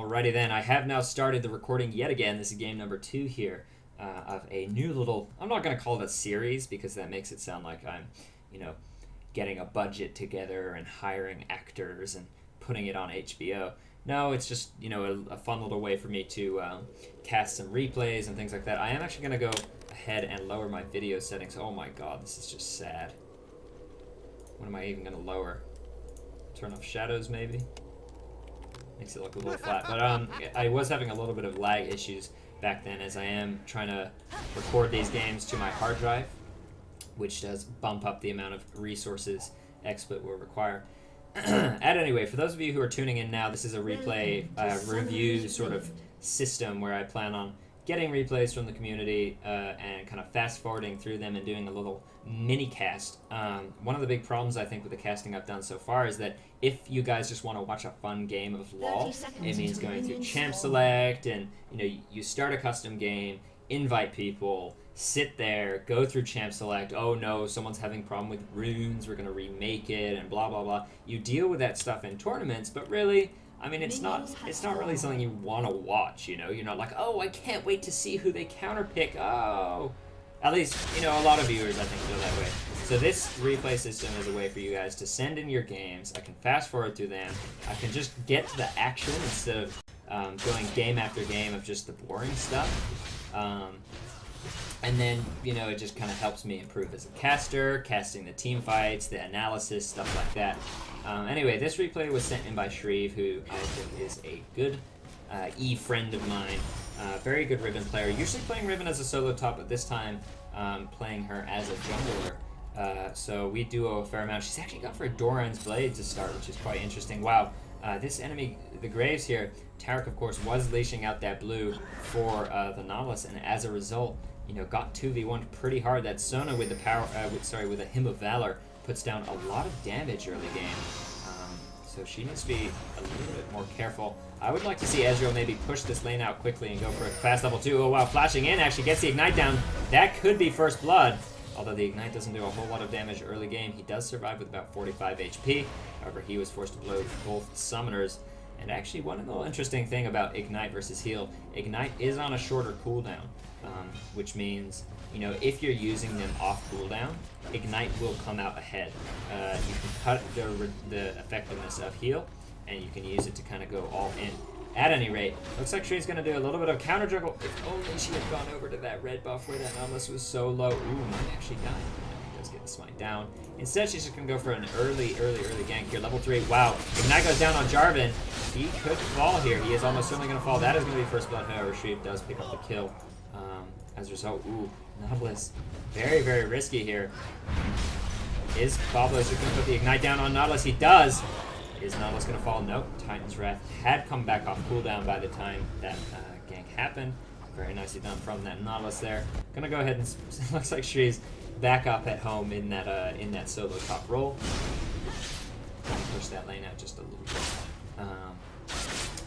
Alrighty then, I have now started the recording yet again. This is game number 2 here of a new little, I'm not going to call it a series because that makes it sound like I'm, getting a budget together and hiring actors and putting it on HBO. No, it's just, a fun little way for me to cast some replays and things like that. I am actually going to go ahead and lower my video settings. Oh my god, this is just sad. What am I even going to lower? Turn off shadows maybe? Makes it look a little flat. But I was having a little bit of lag issues back then as I am trying to record these games to my hard drive, which does bump up the amount of resources XSplit will require. At any rate, for those of you who are tuning in now, this is a replay review sort of system where I plan on getting replays from the community and kind of fast forwarding through them and doing a little mini cast. One of the big problems I think with the casting I've done so far is that if you guys just want to watch a fun game of LoL, it means going through champ select and you start a custom game, invite people, sit there, go through champ select, oh no, someone's having a problem with runes, we're going to remake it, and blah blah blah. You deal with that stuff in tournaments, but really, I mean, it's not really something you want to watch, You're not like, oh, I can't wait to see who they counterpick, oh. At least, a lot of viewers, I think, feel that way. So this replay system is a way for you guys to send in your games. I can fast forward through them. I can just get to the action instead of going game after game of just the boring stuff. And then, it just kind of helps me improve as a caster, casting the team fights, the analysis, stuff like that. Anyway, this replay was sent in by Shreve, who I think is a good friend of mine. Very good Riven player. Usually playing Riven as a solo top, but this time playing her as a jungler. So we duo a fair amount. She's actually gone for a Doran's Blade to start, which is quite interesting. Wow. This enemy, the Graves here, Tarek, of course, was leashing out that blue for the Nautilus, and as a result, got 2v1'd pretty hard. That Sona with the power, with a Hymn of Valor puts down a lot of damage early game. So she needs to be a little bit more careful. I would like to see Ezreal maybe push this lane out quickly and go for a fast level 2. Oh wow, flashing in, actually gets the Ignite down. That could be first blood. Although the Ignite doesn't do a whole lot of damage early game, he does survive with about 45 HP. However, he was forced to blow both summoners. And actually, one little interesting thing about Ignite versus heal, Ignite is on a shorter cooldown, which means, if you're using them off cooldown, Ignite will come out ahead. You can cut the effectiveness of heal, and you can use it to kind of go all in. At any rate, looks like she's going to do a little bit of counter juggle. If only she had gone over to that red buff where that Nautilus was so low. Ooh, might actually die. He does get the smite down. Instead, she's just going to go for an early gank here. Level 3. Wow. Ignite goes down on Jarvan. He could fall here. He is almost certainly going to fall. That is going to be first blood. However, Shreve does pick up the kill. As a result, ooh, Nautilus. Very, very risky here. Is Pablo just going to put the Ignite down on Nautilus? He does. Is Nautilus going to fall? Nope. Titan's Wrath had come back off cooldown by the time that gank happened. Very nicely done from that Nautilus there. Gonna go ahead and looks like Shreve's back up at home in that solo top role. Trying to push that lane out just a little bit.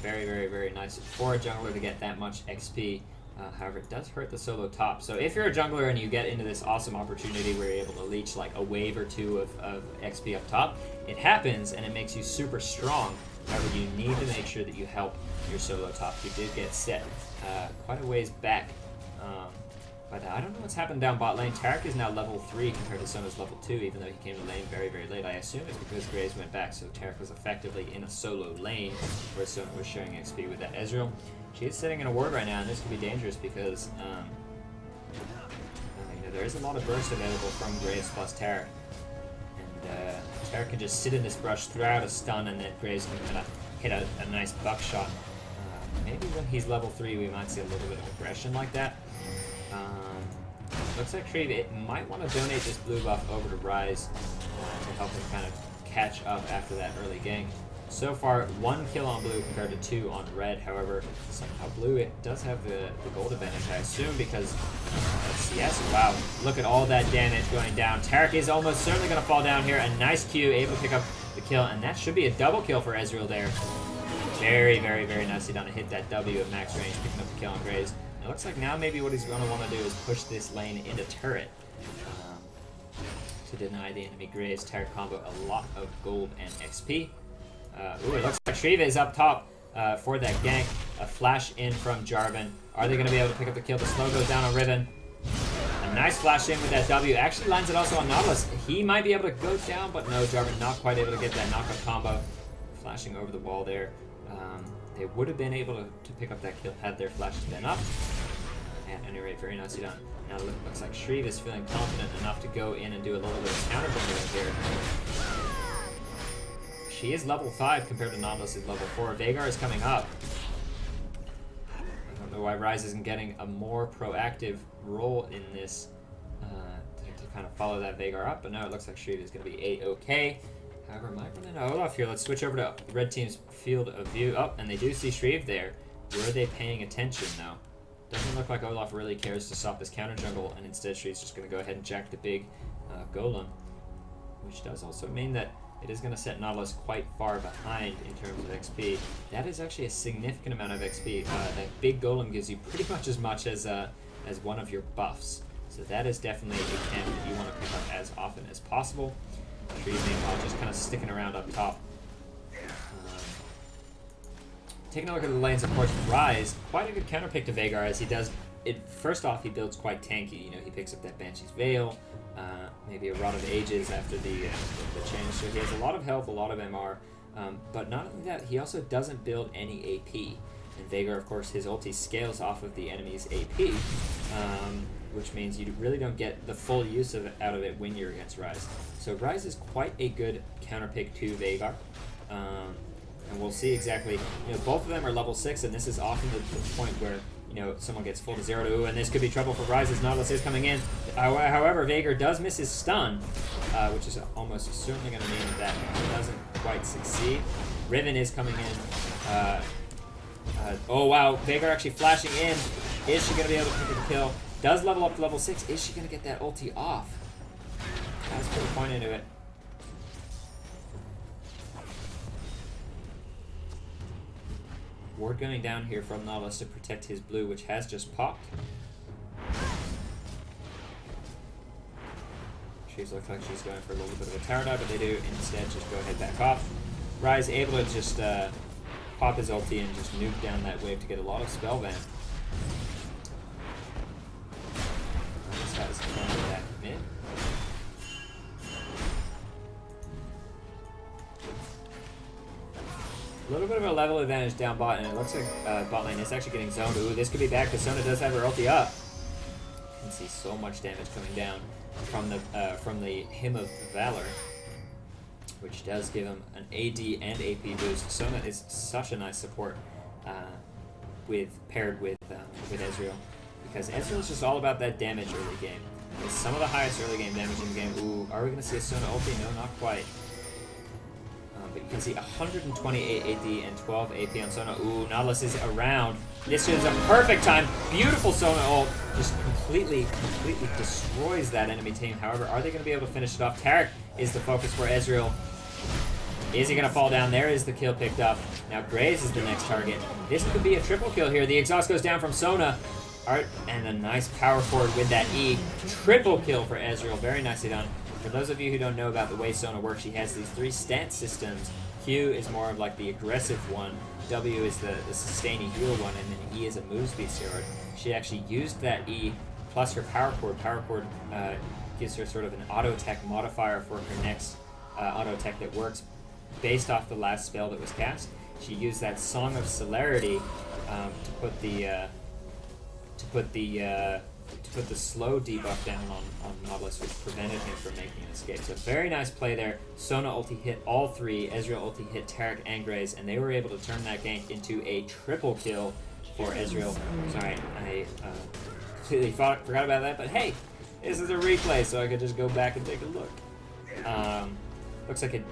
Very, very, very nice for a jungler to get that much XP. However, it does hurt the solo top. So if you're a jungler and you get into this awesome opportunity where you're able to leech like a wave or two of XP up top, it happens and it makes you super strong. However, you need to make sure that you help your solo top. You did get set quite a ways back. But I don't know what's happened down bot lane. Tarek is now level 3 compared to Sona's level 2, even though he came to lane very, very late. I assume it's because Graves went back, so Tarek was effectively in a solo lane where Sona was sharing XP with that Ezreal. She is sitting in a ward right now, and this could be dangerous because there is a lot of burst available from Graves plus Tarek. And Tarek can just sit in this brush, throw out a stun, and then Graves can kind of hit a nice buckshot. Maybe when he's level 3, we might see a little bit of aggression like that. Looks like Shreve might want to donate this blue buff over to Rise to help him kind of catch up after that early gank. So far, 1 kill on blue compared to 2 on red. However, somehow blue, it does have the gold advantage, I assume, because yes, wow, look at all that damage going down. Tarek is almost certainly going to fall down here. A nice Q, able to pick up the kill, and that should be a double kill for Ezreal there. Very, very, very nicely done to hit that W at max range, picking up the kill on Graves. It looks like now maybe what he's going to want to do is push this lane into turret to deny the enemy Graves. Tarek combo a lot of gold and XP. Ooh, it looks like Shreve is up top. for that gank. A flash in from Jarvan. Are they going to be able to pick up the kill? The slow goes down on Riven. A nice flash in with that W. Actually lands it also on Nautilus. He might be able to go down, but no, Jarvan not quite able to get that knockup combo. Flashing over the wall there. They would have been able to pick up that kill had their flashes been up. At any rate, very nicely done. Now it looks like Shreeve is feeling confident enough to go in and do a little bit of counter boomerang here. She is level 5 compared to Nautilus is level 4. Veigar is coming up. I don't know why Ryze isn't getting a more proactive role in this to kind of follow that Veigar up, but now it looks like Shreeve is going to be A-OK. However, might run into Olaf here. Let's switch over to red team's field of view. Oh, and they do see Shreeve there. Were they paying attention now? Doesn't look like Olaf really cares to stop this counter jungle, and instead Shreve's just going to go ahead and jack the big golem, which does also mean that it is going to set Nautilus quite far behind in terms of XP. That is actually a significant amount of XP. That big golem gives you pretty much as one of your buffs. So that is definitely a camp that you want to pick up as often as possible. Shreeve meanwhile just kind of sticking around up top. Taking a look at the lanes, of course, Ryze, quite a good counter pick to Veigar as he does it. First off, he builds quite tanky. You know, he picks up that Banshee's Veil, maybe a Rod of Ages after the change. So he has a lot of health, a lot of MR, but not only that, he also doesn't build any AP. And Veigar, of course, his ulti scales off of the enemy's AP, which means you really don't get the full use out of it when you're against Ryze. So Ryze is quite a good counter pick to Veigar. And we'll see exactly, you know, both of them are level 6, and this is often the point where, you know, someone gets full to 0 to, and this could be trouble for Ryze as Nautilus is coming in. However, Veigar does miss his stun, which is almost certainly going to mean that he doesn't quite succeed. Riven is coming in. Oh wow, Veigar actually flashing in. Is she going to be able to pick up the kill? Does level up to level 6. Is she going to get that ulti off? Let's put a point into it. Ward going down here from Nautilus to protect his blue, which has just popped. She's looks like she's going for a little bit of a tower dive, but they do instead just go ahead back off. Ryze able to just pop his ulti and just nuke down that wave to get a lot of spell ban. Ryze has fun with that mid. A little bit of a level advantage down bot, and it looks like bot lane is actually getting zoned. Ooh, this could be back because Sona does have her ulti up. You can see so much damage coming down from the Hymn of Valor, which does give him an AD and AP boost. Sona is such a nice support paired with Ezreal, because Ezreal is just all about that damage early game. It's some of the highest early game damage in the game. Ooh, are we going to see a Sona ulti? No, not quite. But you can see 128 AD and 12 AP on Sona. Ooh, Nautilus is around. This is a perfect time. Beautiful Sona ult. Just completely destroys that enemy team. However, are they going to be able to finish it off? Taric is the focus for Ezreal. Is he going to fall down? There is the kill picked up. Now Graves is the next target. This could be a triple kill here. The exhaust goes down from Sona. And a nice power forward with that E. Triple kill for Ezreal. Very nicely done. For those of you who don't know about the way Sona works, she has these 3 stance systems. Q is more of like the aggressive one, W is the sustaining heal one, and then E is a move speed steroid. She actually used that E plus her power chord. Power chord gives her sort of an auto tech modifier for her next auto tech that works based off the last spell that was cast. She used that Song of Celerity to put the slow debuff down on Nautilus, which prevented him from making an escape. So very nice play there. Sona ulti hit all 3, Ezreal ulti hit Taric and Graves, and they were able to turn that gank into a triple kill for Ezreal. Sorry, I completely forgot about that, but hey, this is a replay, so I could just go back and take a look. Looks like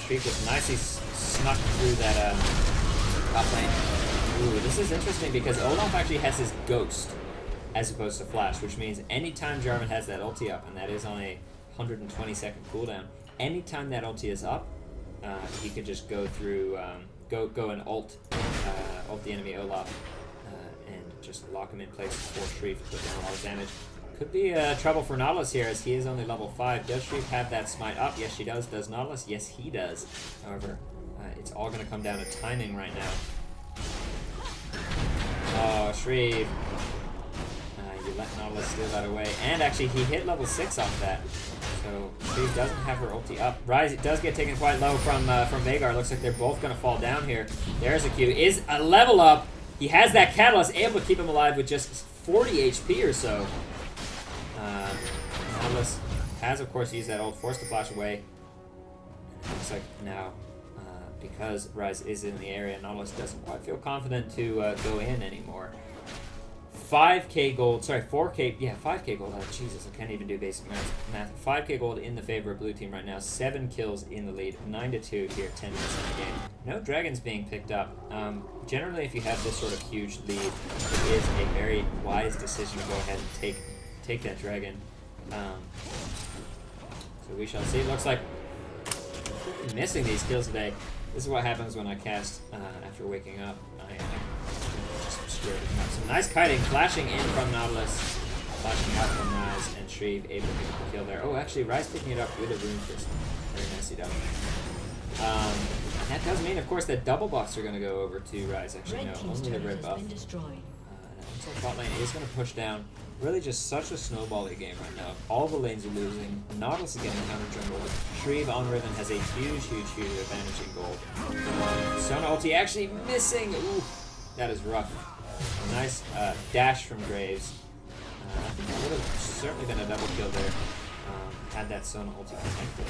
Shriek just nicely snuck through that top lane. Ooh, this is interesting because Olaf actually has his Ghost as opposed to Flash, which means anytime Jarvan has that ulti up, and that is on a 120-second cooldown, anytime that ulti is up, he could just go through, go and ult the enemy Olaf, and just lock him in place before Shriek to put down a lot of damage. Could be trouble for Nautilus here, as he is only level 5. Does Shriek have that smite up? Yes, she does. Does Nautilus? Yes, he does. However, it's all going to come down to timing right now. Shreve. You let Nautilus steal that away. And actually, he hit level 6 off that. So Shreve doesn't have her ulti up. Rise does get taken quite low from Veigar. Looks like they're both going to fall down here. There's a Q. Is a level up. He has that catalyst, able to keep him alive with just 40 HP or so. Nautilus has, of course, used that ult, forced to flash away. And it looks like now, because Rise is in the area, Nautilus doesn't quite feel confident to go in anymore. 5k gold, sorry, 4k, yeah, 5k gold. Oh, Jesus, I can't even do basic math. 5k gold in the favor of blue team right now. 7 kills in the lead, 9-2 here, 10 minutes in the game. No dragons being picked up. Generally, if you have this sort of huge lead, it is a very wise decision to go ahead and take that dragon. So we shall see. It looks like I'm missing these kills today. This is what happens when I cast after waking up. I just screwed it up. Some nice kiting, flashing in from Nautilus, flashing out from Rise, and Shreve able to pick up the kill there. Oh, actually, Rise picking it up with a rune fist. Very nicely done. And that does mean, of course, that double buffs are going to go over to Rise. Actually, no, only the red buff. Bot lane is going to push down. Really just such a snowbally game right now. All the lanes are losing. Nautilus is getting counter jungle. Shreve on Riven has a huge advantage in gold. Sona ulti actually missing. Ooh, that is rough. A nice dash from Graves. I think that would have certainly been a double kill there. Had that Sona ulti connected.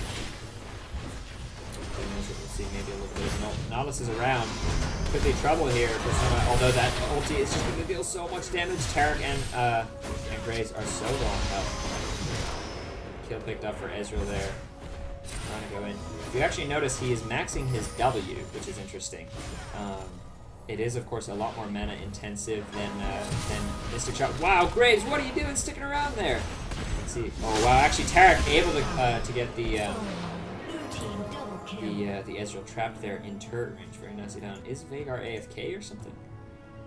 We'll see maybe a little bit of an ult. Nautilus is around. Could be trouble here for Sona, although that ulti is just going to deal so much damage. Tarek and Graves are so low on health. Kill picked up for Ezreal there. Trying to go in. If you actually notice, he is maxing his W, which is interesting. It is, of course, a lot more mana intensive than Mystic Shot. Wow, Graves, what are you doing sticking around there? Let's see. Oh, wow, actually, Tarek able to get the Ezreal trapped there in turret range. Very nicely done. Is Veigar AFK or something?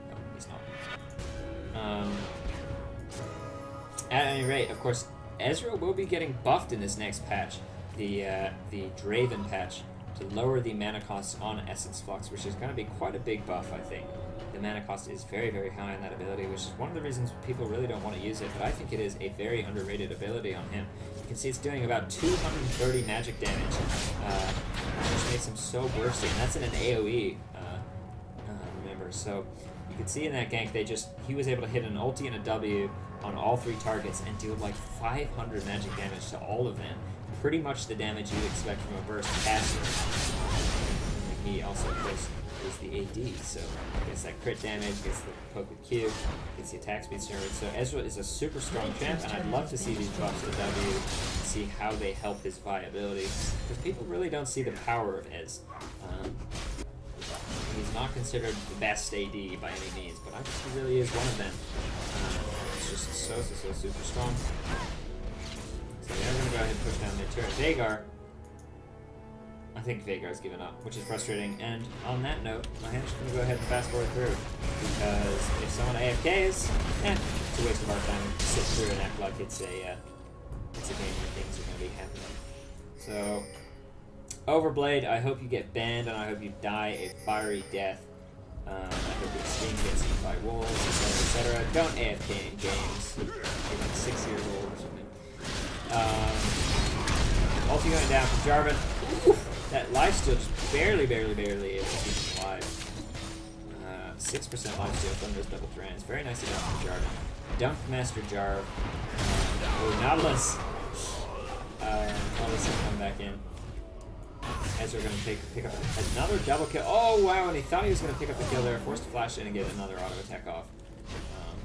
No, he's not. At any rate, of course, Ezreal will be getting buffed in this next patch, the Draven patch, to lower the mana costs on Essence Flux, which is going to be quite a big buff, I think. The mana cost is very high on that ability, which is one of the reasons people really don't want to use it, but I think it is a very underrated ability on him. You can see it's doing about 230 magic damage, which makes him so bursty, and that's in an AoE, remember. So you can see in that gank, he was able to hit an ulti and a W on all 3 targets and deal like 500 magic damage to all of them. Pretty much the damage you'd expect from a burst caster. And he also, of course, is the AD, so gets that crit damage, gets the poke with Q, gets the attack speed steroid. So Ezreal is a super strong champ, and I'd love to see these buffs to W and see how they help his viability, because people really don't see the power of Ez. He's not considered the best AD by any means, but I think he really is one of them. It's just so super strong. So they're going to go ahead and push down their turret. Veigar, I think Veigar's given up, which is frustrating. And on that note, I'm just going to go ahead and fast forward through, because if someone AFKs, it's a waste of our time to sit through and act like it's a game where things are going to be happening. So, Overblade, I hope you get banned, and I hope you die a fiery death. I hope your stream gets eaten by wolves, etc. Don't AFK in games. You're like 6 years old or something. Ulti going down from Jarvan. Ooh, that lifesteal just barely able to keep him alive. 6% lifesteal from those double Tyrants. Very nicely done from Jarvan. Dunk Master Jarv. Oh, Nautilus. Nautilus will come back in. Ezra going to pick up another double kill. Oh, wow, and he thought he was going to pick up the kill there. Forced to flash in and get another auto attack off.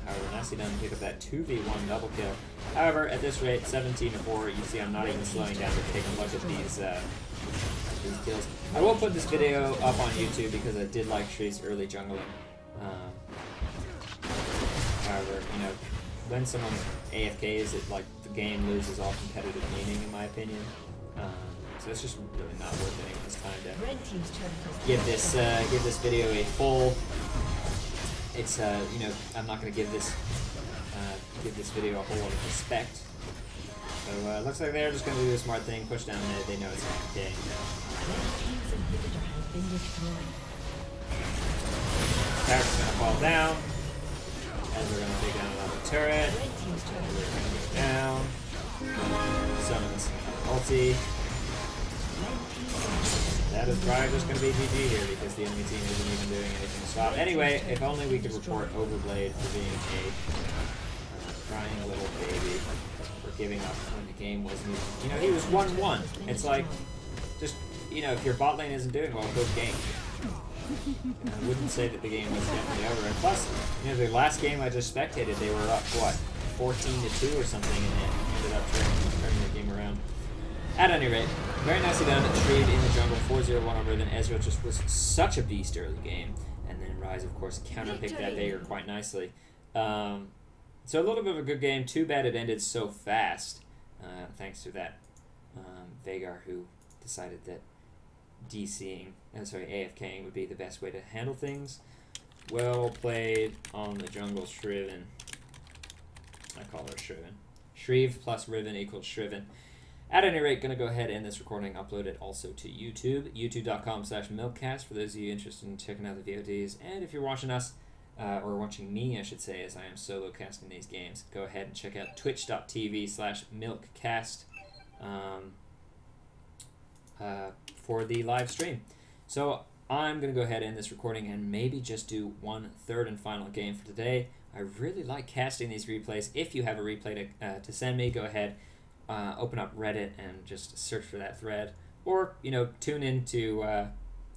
However, nicely done to pick up that 2v1 double kill. However, at this rate, 17-4, you see I'm not even slowing down to take a look at these kills. I will put this video up on YouTube because I did like Shreve's early jungling. However, you know, when someone AFKs, the game loses all competitive meaning, in my opinion. So it's just really not worth anyone's time to give this video a full. It's you know, I'm not going to give this video a whole lot of respect. So looks like they're just going to do the smart thing, push down mid. They know it's okay. Tarek's going to fall down. As we're gonna take down another turret. We're gonna go down. Summons ulti. That is probably just going to be GG here because the enemy team isn't even doing anything to stop. Anyway, if only we could report Overblade for being a crying little baby for giving up when the game wasn't even... You know, he was 1-1. It's like, just, you know, if your bot lane isn't doing well, go game. I wouldn't say that the game was definitely over. And plus, you know, the last game I just spectated, they were up, what, 14-2 or something, and it ended up turning the game around. At any rate, very nicely done. Shreed in the jungle, 4-0-1 over. Then Ezreal just was such a beast early game. And then Ryze, of course, counterpicked that Veigar quite nicely. So a little bit of a good game. Too bad it ended so fast. Thanks to that Veigar who decided that AFKing would be the best way to handle things. Well played on the jungle, Shriven. I call her Shriven. Shrieve plus Riven equals Shriven. At any rate, going to go ahead and end this recording, upload it also to YouTube, youtube.com/m1lkcast for those of you interested in checking out the VODs. And if you're watching us, or watching me, I should say, as I am solo casting these games, go ahead and check out twitch.tv/m1lkcast for the live stream. So I'm going to go ahead and end this recording and maybe just do one third and final game for today. I really like casting these replays. If you have a replay to send me, go ahead. Open up Reddit and just search for that thread, or you know, tune in to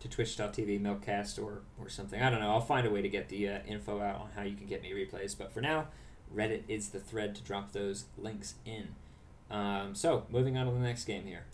twitch.tv m1lkcast or something. I don't know. I'll find a way to get the info out on how you can get me replays. But for now, Reddit is the thread to drop those links in. So moving on to the next game here.